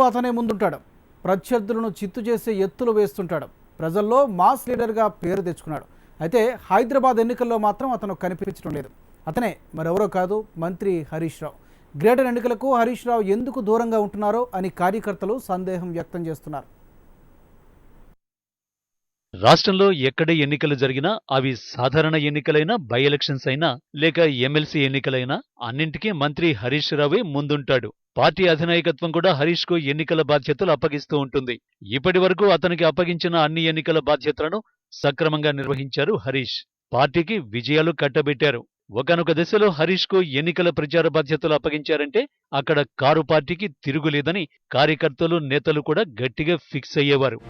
అతనే ముందుంటాడు. ప్రత్యర్థులను చిత్తు చేసే ఎత్తులు వేస్తుంటాడు. ప్రజల్లో మాస్ లీడర్గా పేరు తెచ్చుకున్నాడు. అయితే హైదరాబాద్ ఎన్నికల్లో మాత్రం అతను కనిపించడం లేదు. అతనే మరెవరో కాదు, మంత్రి హరీష్ రావు. గ్రేటర్ ఎన్నికలకు హరీష్ రావు ఎందుకు దూరంగా ఉంటున్నారో అని కార్యకర్తలు సందేహం వ్యక్తం చేస్తున్నారు. రాష్ట్రంలో ఎక్కడ ఎన్నికలు జరిగినా అవి సాధారణ ఎన్నికలైనా, బై ఎలక్షన్స్ అయినా, లేక ఎమ్మెల్సీ ఎన్నికలైనా అన్నింటికీ మంత్రి హరీష్ రావే ముందుంటాడు. పార్టీ అధినాయకత్వం కూడా హరీష్ కు ఎన్నికల బాధ్యతలు అప్పగిస్తూ ఉంటుంది. ఇప్పటి వరకు అతనికి అప్పగించిన అన్ని ఎన్నికల బాధ్యతలను సక్రమంగా నిర్వహించారు హరీష్. పార్టీకి విజయాలు కట్టబెట్టారు. ఒకానొక దశలో హరీష్ కు ఎన్నికల ప్రచార బాధ్యతలు అప్పగించారంటే అక్కడ కారు పార్టీకి తిరుగులేదని కార్యకర్తలు, నేతలు కూడా గట్టిగా ఫిక్స్ అయ్యేవారు.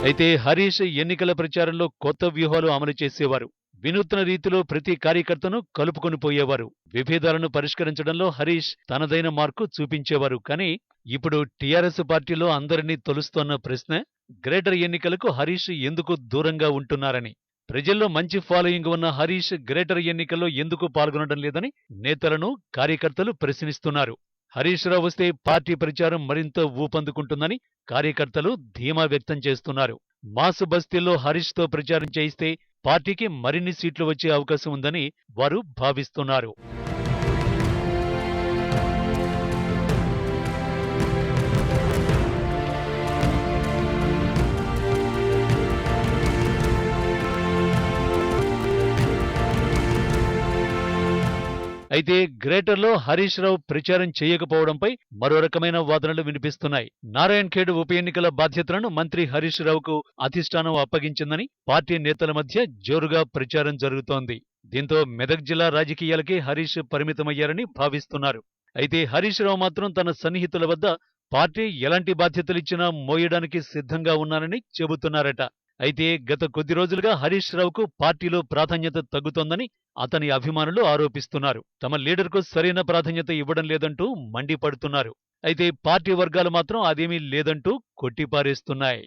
అయితే హరీష్ ఎన్నికల ప్రచారంలో కొత్త వ్యూహాలు అమలు చేసేవారు. వినూత్న రీతిలో ప్రతి కార్యకర్తను కలుపుకొని పోయేవారు. విభేదాలను పరిష్కరించడంలో హరీష్ తనదైన మార్కు చూపించేవారు. కానీ ఇప్పుడు టీఆర్ఎస్ పార్టీలో అందరినీ తొలుస్తోన్న ప్రశ్న, గ్రేటర్ ఎన్నికలకు హరీష్ ఎందుకు దూరంగా ఉంటున్నారని. ప్రజల్లో మంచి ఫాలోయింగ్ ఉన్న హరీష్ గ్రేటర్ ఎన్నికల్లో ఎందుకు పాల్గొనడం లేదని నేతలను, కార్యకర్తలు ప్రశ్నిస్తున్నారు. హరీష్ రావు వస్తే పార్టీ ప్రచారం మరింత ఊపందుకుంటుందని కార్యకర్తలు ధీమా వ్యక్తం చేస్తున్నారు. మాస్ బస్తీల్లో హరీష్ తో ప్రచారం చేయిస్తే పార్టీకి మరిన్ని సీట్లు వచ్చే అవకాశం ఉందని వారు భావిస్తున్నారు. అయితే గ్రేటర్లో హరీష్ రావు ప్రచారం చేయకపోవడంపై మరో రకమైన వాదనలు వినిపిస్తున్నాయి. నారాయణఖేడ్ ఉప ఎన్నికల బాధ్యతలను మంత్రి హరీష్ రావుకు అధిష్టానం అప్పగించిందని పార్టీ నేతల మధ్య జోరుగా ప్రచారం జరుగుతోంది. దీంతో మెదక్ జిల్లా రాజకీయాలకే హరీష్ పరిమితమయ్యారని భావిస్తున్నారు. అయితే హరీష్ రావు మాత్రం తన సన్నిహితుల వద్ద పార్టీ ఎలాంటి బాధ్యతలిచ్చినా మోయడానికి సిద్ధంగా ఉన్నానని చెబుతున్నారట. అయితే గత కొద్ది రోజులుగా హరీష్ రావుకు పార్టీలో ప్రాధాన్యత తగ్గుతోందని అతని అభిమానులు ఆరోపిస్తున్నారు. తమ లీడర్కు సరైన ప్రాధాన్యత ఇవ్వడం లేదంటూ మండిపడుతున్నారు. అయితే పార్టీ వర్గాలు మాత్రం అదేమీ లేదంటూ కొట్టిపారేస్తున్నాయి.